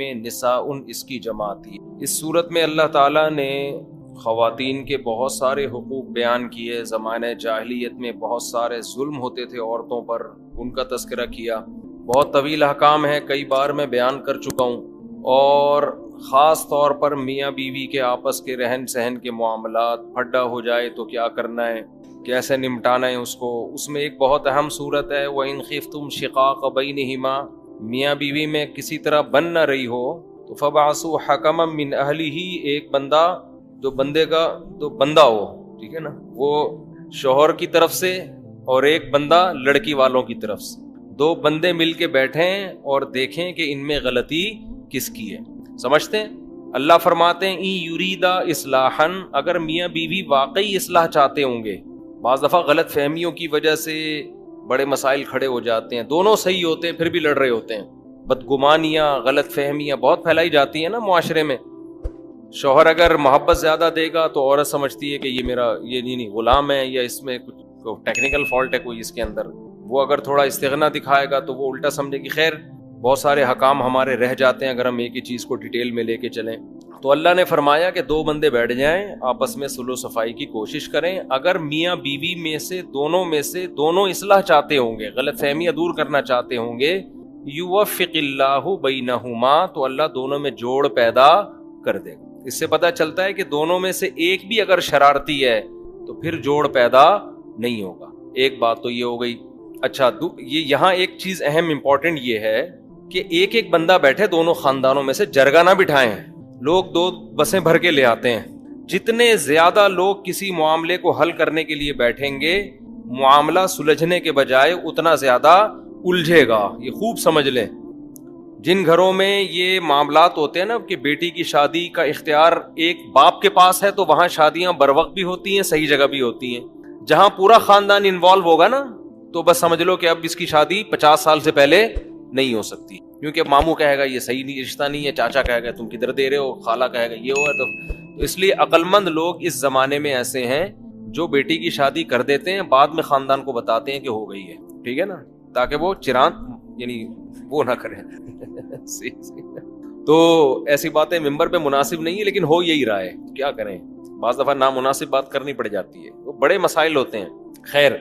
میں نساء اس کی جماعت ہے۔ اس صورت میں اللہ تعالیٰ نے خواتین کے بہت سارے حقوق بیان کیے۔ زمانہ جاہلیت میں بہت سارے ظلم ہوتے تھے عورتوں پر، ان کا تذکرہ کیا۔ بہت طویل احکام ہے، کئی بار میں بیان کر چکا ہوں، اور خاص طور پر میاں بیوی کے آپس کے رہن سہن کے معاملات، پھڈا ہو جائے تو کیا کرنا ہے، کیسے نمٹانا ہے اس کو۔ اس میں ایک بہت اہم صورت ہے وَإِنْ خِفْتُمْ شِقَاقَ بَيْنِهِمَا، میاں بیوی میں کسی طرح بن نہ رہی ہو تو فَبَعَثُوا حَكَمًا مِّنْ أَهْلِهِ، ایک بندہ جو بندے کا تو بندہ ہو، ٹھیک ہے نا، وہ شوہر کی طرف سے، اور ایک بندہ لڑکی والوں کی طرف سے، دو بندے مل کے بیٹھیں اور دیکھیں کہ ان میں غلطی کس کی ہے۔ سمجھتے ہیں؟ اللہ فرماتے ہیں اِن یریدا اصلاحا، اگر میاں بیوی واقعی اصلاح چاہتے ہوں گے۔ بعض دفعہ غلط فہمیوں کی وجہ سے بڑے مسائل کھڑے ہو جاتے ہیں، دونوں صحیح ہوتے ہیں پھر بھی لڑ رہے ہوتے ہیں، بدگمانیاں، غلط فہمیاں بہت پھیلائی جاتی ہیں نا معاشرے میں۔ شوہر اگر محبت زیادہ دے گا تو عورت سمجھتی ہے کہ یہ میرا یہ نہیں غلام ہے، یا اس میں کچھ ٹیکنیکل فالٹ ہے کوئی اس کے اندر۔ وہ اگر تھوڑا استغنا دکھائے گا تو وہ الٹا سمجھے گی۔ خیر، بہت سارے حکام ہمارے رہ جاتے ہیں اگر ہم ایک ہی چیز کو ڈیٹیل میں لے کے چلیں۔ تو اللہ نے فرمایا کہ دو بندے بیٹھ جائیں، آپس میں صلح و صفائی کی کوشش کریں۔ اگر میاں بیوی میں سے دونوں اصلاح چاہتے ہوں گے، غلط فہمیاں دور کرنا چاہتے ہوں گے، یوفق اللہ بینہما، تو اللہ دونوں میں جوڑ پیدا کر دے گا۔ اس سے پتہ چلتا ہے کہ دونوں میں سے ایک بھی اگر شرارتی ہے تو پھر جوڑ پیدا نہیں ہوگا۔ ایک بات تو یہ ہو گئی۔ اچھا، یہ یہاں ایک چیز اہم امپورٹنٹ یہ ہے کہ ایک ایک بندہ بیٹھے دونوں خاندانوں میں سے، جرگہ نہ بٹھائیں۔ لوگ دو بسیں بھر کے لے آتے ہیں۔ جتنے زیادہ لوگ کسی معاملے کو حل کرنے کے لیے بیٹھیں گے، معاملہ سلجھنے کے بجائے اتنا زیادہ الجھے گا۔ یہ خوب سمجھ لیں، جن گھروں میں یہ معاملات ہوتے ہیں نا کہ بیٹی کی شادی کا اختیار ایک باپ کے پاس ہے، تو وہاں شادیاں بروقت بھی ہوتی ہیں، صحیح جگہ بھی ہوتی ہیں۔ جہاں پورا خاندان انوالو ہوگا نا، تو بس سمجھ لو کہ اب اس کی شادی 50 سال سے پہلے نہیں ہو سکتی، کیونکہ ماموں کہے گا یہ صحیح نہیں، رشتہ نہیں ہے، چاچا کہے گا تم کدھر دے رہے ہو، خالہ کہے گا یہ ہوا۔ تو اس لیے عقل مند لوگ اس زمانے میں ایسے ہیں جو بیٹی کی شادی کر دیتے ہیں، بعد میں خاندان کو بتاتے ہیں کہ ہو گئی ہے، ٹھیک ہے نا، تاکہ وہ چراند یعنی وہ نہ کریں۔ تو ایسی باتیں ممبر پہ مناسب نہیں ہے، لیکن ہو یہی رہا ہے، کیا کریں، بعض دفعہ نامناسب بات کرنی پڑ جاتی ہے، وہ بڑے مسائل ہوتے ہیں۔ خیر،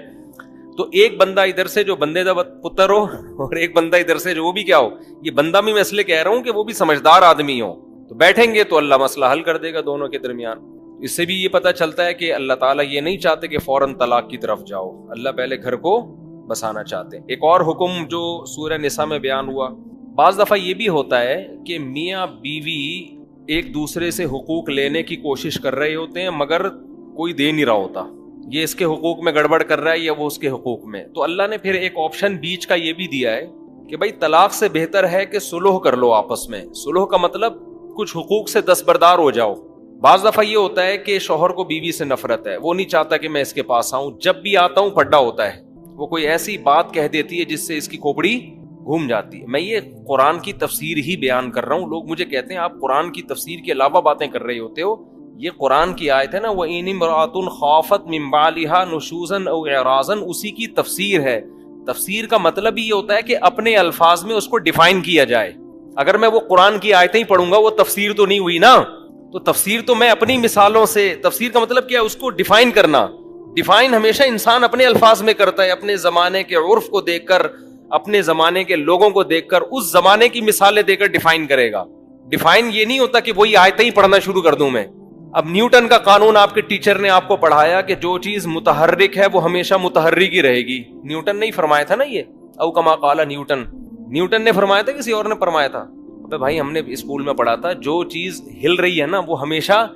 تو ایک بندہ ادھر سے جو بندے دا پتر ہو، اور ایک بندہ ادھر سے جو وہ بھی کیا ہو، یہ بندہ بھی میں اس لیے کہہ رہا ہوں کہ وہ بھی سمجھدار آدمی ہو، تو بیٹھیں گے تو اللہ مسئلہ حل کر دے گا دونوں کے درمیان۔ اس سے بھی یہ پتہ چلتا ہے کہ اللہ تعالیٰ یہ نہیں چاہتے کہ فوراً طلاق کی طرف جاؤ، اللہ پہلے گھر کو بسانا چاہتے ہیں۔ ایک اور حکم جو سورہ نساء میں بیان ہوا، بعض دفعہ یہ بھی ہوتا ہے کہ میاں بیوی ایک دوسرے سے حقوق لینے کی کوشش کر رہے ہوتے ہیں، مگر کوئی دے نہیں رہا ہوتا، یہ اس کے حقوق میں گڑبڑ کر رہا ہے یا وہ اس کے حقوق میں۔ تو اللہ نے پھر ایک آپشن بیچ کا یہ بھی دیا ہے کہ بھائی طلاق سے بہتر ہے کہ صلح کر لو آپس میں۔ صلح کا مطلب کچھ حقوق سے دستبردار ہو جاؤ۔ بعض دفعہ یہ ہوتا ہے کہ شوہر کو بیوی سے نفرت ہے، وہ نہیں چاہتا کہ میں اس کے پاس آؤں، جب بھی آتا ہوں پھڈا ہوتا ہے، وہ کوئی ایسی بات کہہ دیتی ہے جس سے اس کی کھوپڑی گھوم جاتی ہے۔ میں یہ قرآن کی تفسیر ہی بیان کر رہا ہوں، لوگ مجھے کہتے ہیں آپ قرآن کی تفسیر کے علاوہ باتیں کر رہے ہوتے ہو۔ یہ قرآن کی آیت ہے نا، وَإِنِ امْرَأَةٌ خَافَتْ مِنْ بَعْلِهَا نُشُوزًا أَوْ إِعْرَاضًا، اسی کی تفسیر ہے۔ تفسیر کا مطلب ہی یہ ہوتا ہے کہ اپنے الفاظ میں اس کو ڈیفائن کیا جائے۔ اگر میں وہ قرآن کی آیتیں ہی پڑھوں گا، وہ تفسیر تو نہیں ہوئی نا۔ تو تفسیر تو میں اپنی مثالوں سے، تفسیر کا مطلب کیا ہے، اس کو ڈیفائن کرنا۔ ڈیفائن ہمیشہ انسان اپنے الفاظ میں کرتا ہے، اپنے زمانے کے عرف کو دیکھ کر، اپنے زمانے کے لوگوں کو دیکھ کر، اس زمانے کی مثالیں دے کر ڈیفائن کرے گا۔ ڈیفائن یہ نہیں ہوتا کہ وہی آیتیں ہی پڑھنا شروع کر دوں میں۔ اب نیوٹن کا قانون آپ کے ٹیچر نے آپ کو پڑھایا کہ جو چیز متحرک ہے وہ ہمیشہ متحرک ہی رہے گی۔ نیوٹن نے ہی فرمایا تھا نا یہ، او کما قال نیوٹن۔ نیوٹن نے فرمایا تھا کسی اور نے فرمایا تھا؟ ابے بھائی ہم نے اسکول میں پڑھا تھا، جو چیز ہل رہی ہے نا وہ ہمیشہ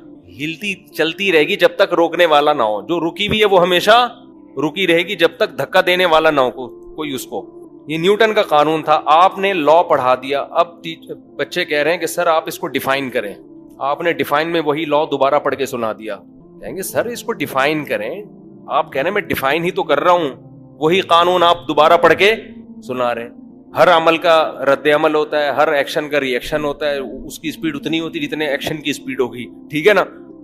ہلتی چلتی رہے گی جب تک روکنے والا نہ ہو، جو رکی ہوئی ہے وہ ہمیشہ رکی رہے گی جب تک دھکا دینے والا نہ ہو کوئی اس کو۔ یہ نیوٹن کا قانون تھا۔ آپ نے لا پڑھا دیا، اب بچے کہہ رہے ہیں کہ سر آپ اس کو ڈیفائن کریں۔ آپ نے ڈیفائن میں وہی لا دوبارہ پڑھ کے سنا دیا، کہیں گے سر اس کو ڈیفائن کریں۔ آپ کہہ رہے ہیں میں ڈیفائن ہی تو کر رہا ہوں، وہی قانون آپ دوبارہ پڑھ کے سنا رہے ہیں۔ ہر عمل کا رد عمل ہوتا ہے، ہر ایکشن کا ری ایکشن ہوتا ہے، اس کی اسپیڈ اتنی ہوتی جتنے ایکشن کی اسپیڈ ہوگی، ٹھیک ہے نا۔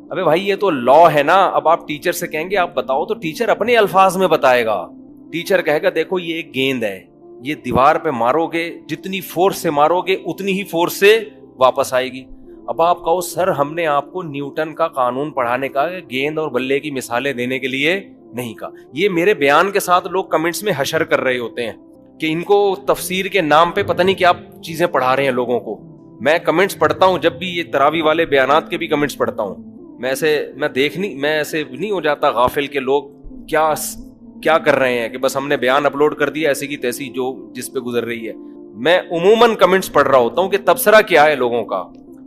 ابے بھائی یہ تو لا ہے نا۔ اب آپ ٹیچر سے کہیں گے آپ بتاؤ، تو ٹیچر اپنے الفاظ میں بتائے گا۔ ٹیچر کہے گا دیکھو یہ ایک گیند ہے، یہ دیوار پہ مارو گے، جتنی فورس سے مارو گے اتنی ہی فورس سے واپس آئے گی. اب آپ کہو سر ہم نے آپ کو نیوٹن کا قانون پڑھانے کا گیند اور بلے کی مثالیں دینے کے لیے نہیں کہا. یہ میرے بیان کے ساتھ لوگ کمنٹس میں حشر کر رہے ہوتے ہیں کہ ان کو تفسیر کے نام پہ پتہ نہیں کیا چیزیں پڑھا رہے ہیں لوگوں کو. میں کمنٹس پڑھتا ہوں, جب بھی یہ تراویح والے بیانات کے بھی کمنٹس پڑھتا ہوں, میں ایسے نہیں ہو جاتا غافل کہ لوگ کیا کر رہے ہیں کہ بس ہم نے بیان اپلوڈ کر دیا ایسی کی تیسی جو جس پہ گزر رہی ہے. میں عموماً کمنٹس پڑھ رہا ہوتا ہوں کہ تبصرہ کیا ہے, لوگوں کا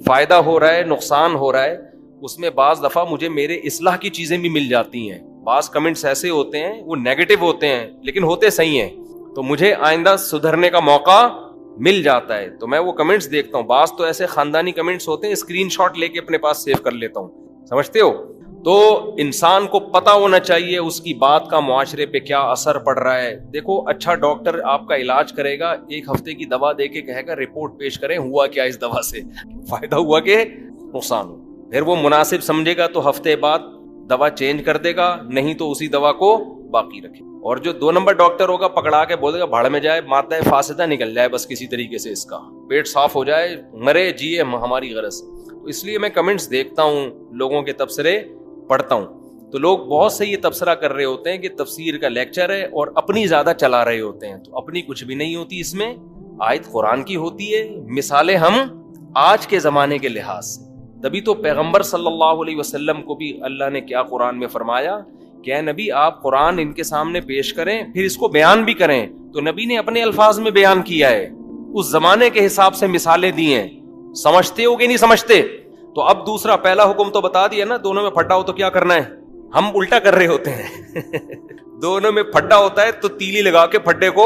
فائدہ ہو رہا ہے, نقصان ہو رہا ہے. اس میں بعض دفعہ مجھے میرے اصلاح کی چیزیں بھی مل جاتی ہیں. بعض کمنٹس ایسے ہوتے ہیں وہ نیگیٹو ہوتے ہیں لیکن ہوتے صحیح ہیں, تو مجھے آئندہ سدھرنے کا موقع مل جاتا ہے, تو میں وہ کمنٹس دیکھتا ہوں. بعض تو ایسے خاندانی کمنٹس ہوتے ہیں, اسکرین شاٹ لے کے اپنے پاس سیو کر لیتا ہوں, سمجھتے ہو. تو انسان کو پتا ہونا چاہیے اس کی بات کا معاشرے پہ کیا اثر پڑ رہا ہے. دیکھو اچھا ڈاکٹر آپ کا علاج کرے گا, 1 ہفتے کی دوا دے کے کہے گا رپورٹ پیش کریں ہوا کیا اس دوا سے, فائدہ ہوا کہ نقصان ہو. پھر وہ مناسب سمجھے گا تو ہفتے بعد دوا چینج کر دے گا, نہیں تو اسی دوا کو باقی رکھے. اور جو 2 نمبر ڈاکٹر ہوگا پکڑا کے بولے گا بھاڑ میں جائے, مادہ فاسدہ نکل جائے بس کسی طریقے سے, اس کا پیٹ صاف ہو جائے, مرے جیے ہماری غرض. تو اس لیے میں کمنٹس دیکھتا ہوں, لوگوں کے تبصرے پڑھتا ہوں. تو لوگ بہت سے یہ تبصرہ کر رہے ہوتے ہیں کہ تفسیر کا لیکچر ہے اور اپنی زیادہ چلا رہے ہوتے ہیں. تو اپنی کچھ بھی نہیں ہوتی اس میں, آیت قرآن کی ہوتی ہے, مثالیں ہم آج کے زمانے کے لحاظ سے. تبھی تو پیغمبر صلی اللہ علیہ وسلم کو بھی اللہ نے کیا قرآن میں فرمایا کہ اے نبی آپ قرآن ان کے سامنے پیش کریں پھر اس کو بیان بھی کریں. تو نبی نے اپنے الفاظ میں بیان کیا ہے, اس زمانے کے حساب سے مثالیں دی ہیں. سمجھتے ہو کہ نہیں سمجھتے؟ تو اب دوسرا, پہلا حکم تو بتا دیا نا, دونوں میں پھٹا ہو تو کیا کرنا ہے. ہم الٹا کر رہے ہوتے ہیں دونوں میں پھٹا ہوتا ہے تو تیلی لگا کے پھٹے کو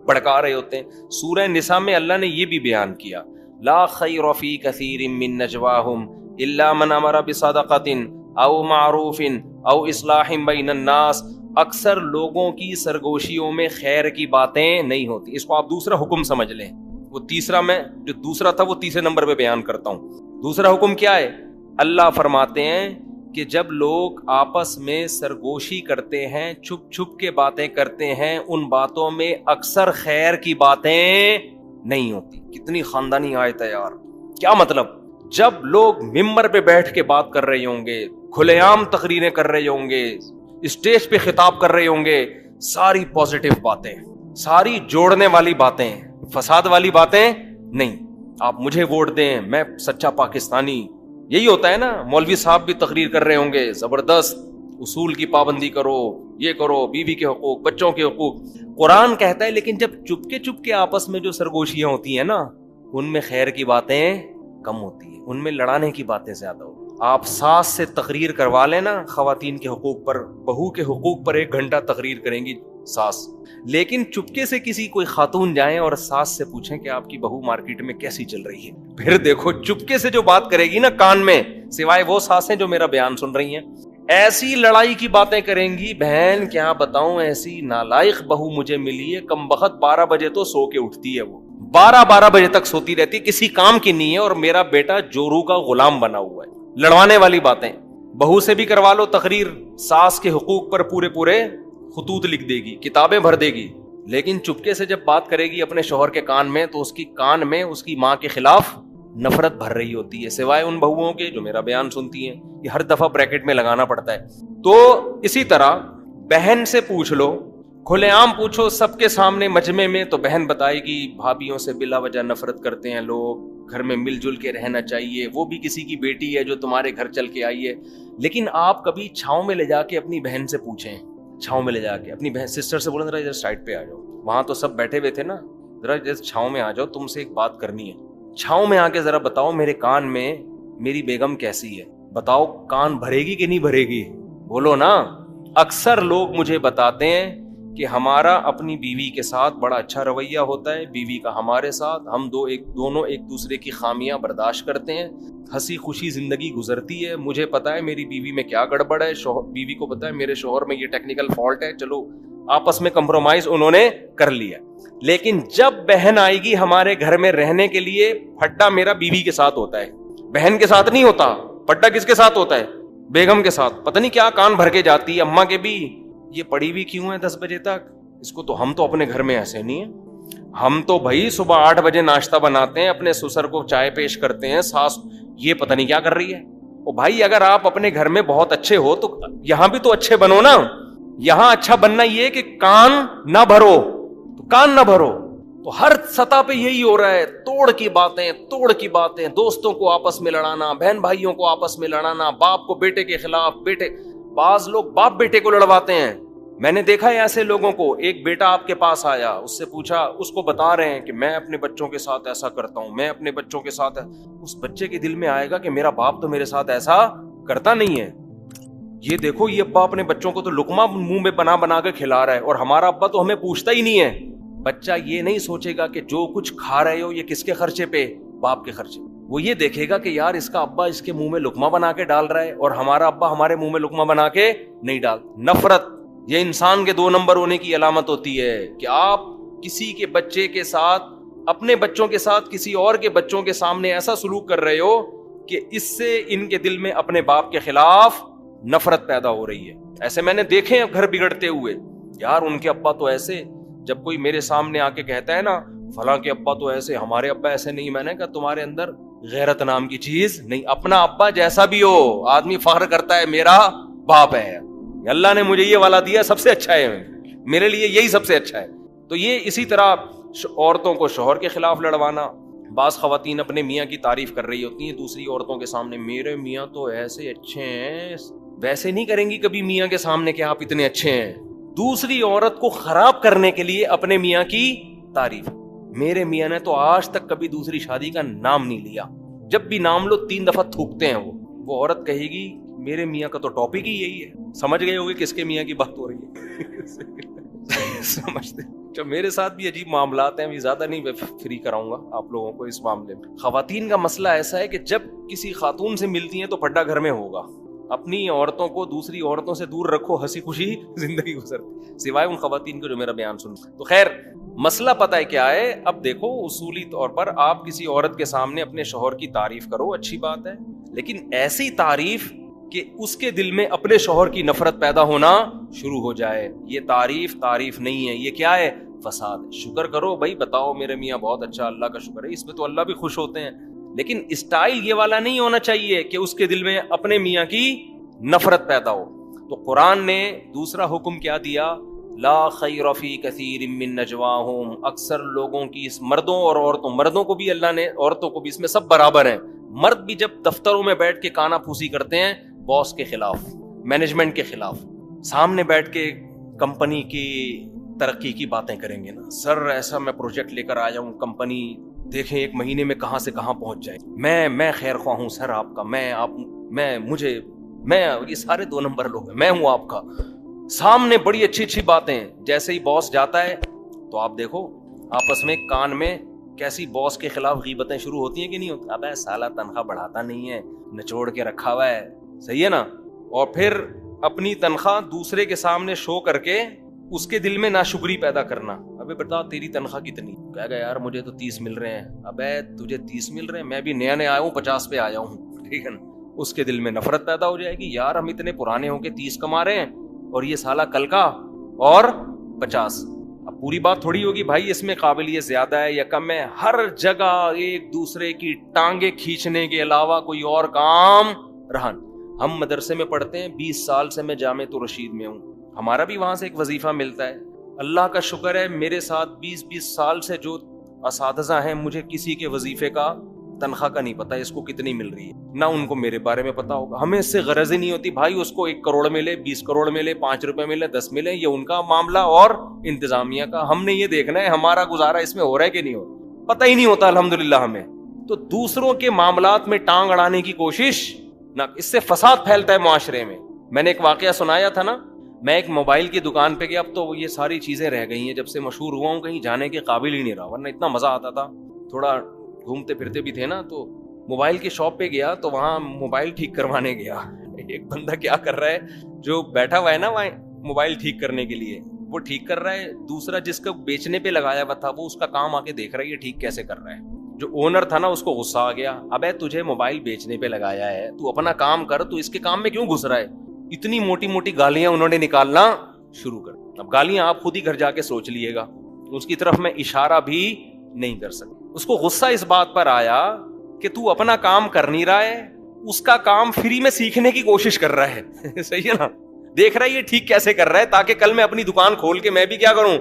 بھڑکا رہے ہوتے ہیں. سورہ نساء میں اللہ نے یہ بھی بیان کیا, لا خیر فی کثیر من نجواہم الا من امر بصدقۃ او معروف او اصلاح بین الناس. اکثر لوگوں کی سرگوشیوں میں خیر کی باتیں نہیں ہوتی. اس کو آپ دوسرا حکم سمجھ لیں. وہ تیسرا, میں جو دوسرا تھا وہ تیسرے نمبر پہ بیان کرتا ہوں. دوسرا حکم کیا ہے؟ اللہ فرماتے ہیں کہ جب لوگ آپس میں سرگوشی کرتے ہیں, چھپ چھپ کے باتیں کرتے ہیں, ان باتوں میں اکثر خیر کی باتیں نہیں ہوتی. کتنی خاندانی آیت ہے یار. کیا مطلب؟ جب لوگ ممبر پہ بیٹھ کے بات کر رہے ہوں گے, کھلے عام تقریریں کر رہے ہوں گے, اسٹیج پہ خطاب کر رہے ہوں گے, ساری پازیٹیو باتیں, ساری جوڑنے والی باتیں, فساد والی باتیں نہیں. آپ مجھے ووٹ دیں, میں سچا پاکستانی, یہی ہوتا ہے نا. مولوی صاحب بھی تقریر کر رہے ہوں گے, زبردست اصول کی پابندی کرو, یہ کرو, بیوی کے حقوق, بچوں کے حقوق. قرآن کہتا ہے لیکن جب چپ کے آپس میں جو سرگوشیاں ہوتی ہیں نا, ان میں خیر کی باتیں کم ہوتی ہیں, ان میں لڑانے کی باتیں زیادہ ہوتی. آپ ساس سے تقریر کروا لیں نا خواتین کے حقوق پر, بہو کے حقوق پر 1 گھنٹہ تقریر کریں گی ساس, لیکن چپکے سے کسی کوئی خاتون جائیں اور ساس سے پوچھیں کہ آپ کی بہو مارکیٹ میں کیسی چل رہی ہے, پھر دیکھو چپکے سے جو بات کرے گی نا کان میں, سوائے وہ ساسیں جو میرا بیان سن رہی ہیں, ایسی لڑائی کی باتیں کریں گی. بہن کیا بتاؤں, ایسی نالائق بہو مجھے ملی ہے, کم بخت 12 بجے تو سو کے اٹھتی ہے, وہ 12 بجے تک سوتی رہتی, کسی کام کی نہیں ہے, اور میرا بیٹا جورو کا غلام بنا ہوا ہے. لڑوانے والی باتیں. بہو سے بھی کروا لو تقریر, ساس کے حقوق پر پورے خطوط لکھ دے گی, کتابیں بھر دے گی, لیکن چپکے سے جب بات کرے گی اپنے شوہر کے کان میں تو اس کی کان میں اس کی ماں کے خلاف نفرت بھر رہی ہوتی ہے, سوائے ان بہوؤں کے جو میرا بیان سنتی ہیں. یہ ہر دفعہ بریکٹ میں لگانا پڑتا ہے. تو اسی طرح بہن سے پوچھ لو, کھلے عام پوچھو سب کے سامنے مجمع میں, تو بہن بتائے گی بھابھیوں سے بلا وجہ نفرت کرتے ہیں لوگ, گھر میں مل جل کے رہنا چاہیے, وہ بھی کسی کی بیٹی ہے جو تمہارے گھر چل کے آئی ہے. لیکن آپ کبھی چھاؤں میں لے جا کے اپنی بہن سے پوچھیں, چھاؤں میں لے جا کے اپنی بہن سسٹر سے بولیں ذرا ادھر سائڈ پہ آ جاؤ, وہاں تو سب بیٹھے ہوئے تھے نا, ذرا چھاؤں میں آ جاؤ, تم سے ایک بات کرنی ہے. چھاؤں میں آ کے ذرا بتاؤ میرے کان میں میری بیگم کیسی ہے, بتاؤ کان بھرے گی کہ نہیں بھرے گی, بولو نا. اکثر لوگ مجھے بتاتے ہیں کہ ہمارا اپنی بیوی کے ساتھ بڑا اچھا رویہ ہوتا ہے, بیوی کا ہمارے ساتھ, ہم دونوں ایک دوسرے کی خامیاں برداشت کرتے ہیں, ہنسی خوشی زندگی گزرتی ہے. مجھے پتا ہے میری بیوی میں کیا گڑبڑ ہے, بیوی کو پتا ہے میرے شوہر میں یہ ٹیکنیکل فالٹ ہے, چلو آپس میں کمپرومائز انہوں نے کر لیا. لیکن جب بہن آئے گی ہمارے گھر میں رہنے کے لیے, پھڈا میرا بیوی کے ساتھ ہوتا ہے, بہن کے ساتھ نہیں ہوتا. پھڈا کس کے ساتھ ہوتا ہے؟ بیگم کے ساتھ. پتہ نہیں کیا کان بھر کے جاتی ہے, اماں کے بھی یہ پڑی ہوئی کیوں ہے 10 بجے تک, اس کو تو ہم تو اپنے گھر میں ایسے نہیں ہیں. ہم تو بھائی صبح 8 بجے ناشتہ بناتے ہیں، اپنے سسر کو چائے پیش کرتے ہیں، ساس یہ پتہ نہیں کیا کر رہی ہے. او بھائی اگر آپ اپنے گھر میں بہت اچھے ہو تو یہاں بھی تو اچھے بنو نا. یہاں اچھا بننا یہ کہ کان نہ بھرو، تو کان نہ بھرو. تو ہر سطح پہ یہی ہو رہا ہے، توڑ کی باتیں، دوستوں کو آپس میں لڑانا، بہن بھائیوں کو آپس میں لڑانا، باپ کو بیٹے کے خلاف، بعض لوگ باپ بیٹے کو لڑواتے ہیں. میں نے دیکھا ہے ایسے لوگوں کو. ایک بیٹا آپ کے پاس آیا، اس سے پوچھا، اس کو بتا رہے ہیں کہ میں اپنے بچوں کے ساتھ ایسا کرتا ہوں، میں اپنے بچوں کے ساتھ. اس بچے کے دل میں آئے گا کہ میرا باپ تو میرے ساتھ ایسا کرتا نہیں ہے. یہ دیکھو، یہ ابا اپنے بچوں کو تو لقمہ منہ میں بنا بنا کے کھلا رہا ہے، اور ہمارا ابا تو ہمیں پوچھتا ہی نہیں ہے. بچہ یہ نہیں سوچے گا کہ جو کچھ کھا رہے ہو یہ کس کے خرچے پہ؟ باپ کے خرچے. وہ یہ دیکھے گا کہ یار اس کا ابا اس کے منہ میں لقمہ بنا کے ڈال رہا ہے، اور ہمارا ابا ہمارے منہ میں لقمہ بنا کے نہیں ڈال. نفرت یہ انسان کے 2 نمبر ہونے کی علامت ہوتی ہے کہ آپ کسی کے بچے کے ساتھ، اپنے بچوں کے ساتھ کسی اور کے بچوں کے سامنے ایسا سلوک کر رہے ہو کہ اس سے ان کے دل میں اپنے باپ کے خلاف نفرت پیدا ہو رہی ہے. ایسے میں نے دیکھے ہیں گھر بگڑتے ہوئے. یار ان کے ابا تو ایسے، جب کوئی میرے سامنے آ کے کہتا ہے نا فلاں کے ابا تو ایسے، ہمارے ابا ایسے نہیں، میں نے کہا تمہارے اندر غیرت نام کی چیز نہیں. اپنا ابا جیسا بھی ہو آدمی فخر کرتا ہے میرا باپ ہے، اللہ نے مجھے یہ والا دیا سب سے اچھا ہے، میرے لیے یہی سب سے اچھا ہے. تو یہ اسی طرح عورتوں کو شوہر کے خلاف لڑوانا. بعض خواتین اپنے میاں کی تعریف کر رہی ہوتی ہیں دوسری عورتوں کے سامنے، میرے میاں تو ایسے اچھے ہیں. ویسے نہیں کریں گی کبھی میاں کے سامنے کہ آپ اتنے اچھے ہیں. دوسری عورت کو خراب کرنے کے لیے اپنے میاں کی تعریف. میرے میاں نے تو آج تک کبھی دوسری شادی کا نام نہیں لیا. جب بھی نام لو 3 دفعہ تھوکتے ہیں. وہ عورت کہے گی میرے میاں کا تو ٹاپک ہی یہی ہے. سمجھ گئے ہوگے کس کے میاں کی بات ہو رہی ہے. سمجھتے. جب میرے ساتھ بھی عجیب معاملات ہیں، بھی زیادہ نہیں فری کراؤں گا آپ لوگوں کو اس معاملے میں. خواتین کا مسئلہ ایسا ہے کہ جب کسی خاتون سے ملتی ہیں تو پھڈا گھر میں ہوگا. اپنی عورتوں کو دوسری عورتوں سے دور رکھو، ہنسی خوشی زندگی گزرتی، سوائے ان خواتین کو جو میرا بیان سن. تو خیر مسئلہ پتہ ہے کیا ہے. اب دیکھو اصولی طور پر آپ کسی عورت کے سامنے اپنے شوہر کی تعریف کرو، اچھی بات ہے، لیکن ایسی تعریف کہ اس کے دل میں اپنے شوہر کی نفرت پیدا ہونا شروع ہو جائے. یہ تعریف نہیں ہے، یہ کیا ہے؟ فساد. شکر کرو بھائی، بتاؤ میرے میاں بہت اچھا، اللہ کا شکر ہے، اس میں تو اللہ بھی خوش ہوتے ہیں. لیکن اسٹائل یہ والا نہیں ہونا چاہیے کہ اس کے دل میں اپنے میاں کی نفرت پیدا ہو. تو قرآن نے دوسرا حکم کیا دیا؟ لا خیر فی کثیر من نجواہم. اکثر لوگوں کی، اس مردوں اور عورتوں، مردوں کو بھی اللہ نے، عورتوں کو بھی، اس میں سب برابر ہیں. مرد بھی جب دفتروں میں بیٹھ کے کانا پھوسی کرتے ہیں باس کے خلاف، مینجمنٹ کے خلاف، سامنے بیٹھ کے کمپنی کی ترقی کی باتیں کریں گے نا، سر ایسا میں پروجیکٹ لے کر آیا ہوں، کمپنی دیکھیں 1 مہینے میں کہاں سے کہاں پہنچ جائے، میں خیر خواہ ہوں سر آپ کا، میں یہ سارے 2 نمبر لوگ ہیں، میں ہوں آپ کا. سامنے بڑی اچھی باتیں. جیسے ہی باس جاتا ہے تو آپ دیکھو آپس میں کان میں کیسی باس کے خلاف غیبتیں شروع ہوتی ہیں کہ نہیں ہوتی. ابے سالہ تنخواہ بڑھاتا نہیں ہے، نچوڑ کے رکھا ہوا ہے، صحیح ہے نا. اور پھر اپنی تنخواہ دوسرے کے سامنے شو کر کے اس کے دل میں ناشکری پیدا کرنا. ابے بتا تیری تنخواہ کتنی؟ کہے گا یار مجھے تو 30 مل رہے ہیں. ابے تجھے 30 مل رہے ہیں، میں بھی نیا آیا ہوں، 50 پہ آیا ہوں، ٹھیک ہے نا. اس کے دل میں نفرت پیدا ہو جائے گی، یار ہم اتنے پرانے ہو کے 30 کما رہے ہیں اور یہ سالہ کل کا اور 50. اب پوری بات تھوڑی ہوگی بھائی اس میں قابلیت زیادہ ہے یا کم ہے. ہر جگہ ایک دوسرے کی ٹانگیں کھینچنے کے علاوہ کوئی اور کام رہا. ہم مدرسے میں پڑھتے ہیں، 20 سال سے میں جامعۃ الرشید میں ہوں، ہمارا بھی وہاں سے ایک وظیفہ ملتا ہے. اللہ کا شکر ہے میرے ساتھ 20 سال سے جو اساتذہ ہیں، مجھے کسی کے وظیفے کا تنخواہ کا نہیں پتا اس کو کتنی مل رہی ہے، نہ ان کو میرے بارے میں پتا ہوگا. ہمیں اس سے غرض ہی نہیں ہوتی بھائی اس کو 1 کروڑ ملے، 20 کروڑ ملے، 5 روپے ملے، 10 ملے، یہ ان کا معاملہ اور انتظامیہ کا. ہم نے یہ دیکھنا ہے ہمارا گزارا اس میں ہو رہا ہے کہ نہیں ہو رہا، پتہ ہی نہیں ہوتا الحمدللہ ہمیں. تو دوسروں کے معاملات میں ٹانگ اڑانے کی کوشش نہ، اس سے فساد پھیلتا ہے معاشرے میں. میں نے ایک واقعہ سنایا تھا نا، میں ایک موبائل کی دکان پہ گیا، اب تو یہ ساری چیزیں رہ گئی ہیں، جب سے مشہور ہوا ہوں کہیں جانے کے قابل ہی نہیں رہا، ورنہ اتنا مزہ آتا تھا. تھوڑا گھومتے پھرتے بھی تھے نا، تو موبائل کی شاپ پہ گیا تو وہاں موبائل ٹھیک کروانے گیا. ایک بندہ کیا کر رہا ہے، جو بیٹھا ہوا ہے نا وہاں موبائل ٹھیک کرنے کے لیے، وہ ٹھیک کر رہا ہے. دوسرا جس کا بیچنے پہ لگایا ہوا تھا وہ اس کا کام آ کے دیکھ رہا ہے یہ ٹھیک کیسے کر رہا ہے. جو اونر تھا نا اس کو غصہ آ گیا، ابے تجھے موبائل بیچنے پہ لگایا ہے، تو اپنا کام کر، تو اس کے کام میں کیوں گھس رہا ہے. اتنی موٹی موٹی گالیاں انہوں نے نکالنا شروع کر. اب گالیاں آپ خود ہی گھر جا کے سوچ لیے گا. اس کی طرف میں اشارہ بھی نہیں کر سکتا. اس کو غصہ اس بات پر آیا کہ تو اپنا کام کر نہیں رہا ہے, اس کا کام فری میں سیکھنے کی کوشش کر رہا ہے. صحیح ہے نا, دیکھ رہا ہے یہ ٹھیک کیسے کر رہا ہے تاکہ کل میں اپنی دکان کھول کے میں بھی کیا کروں.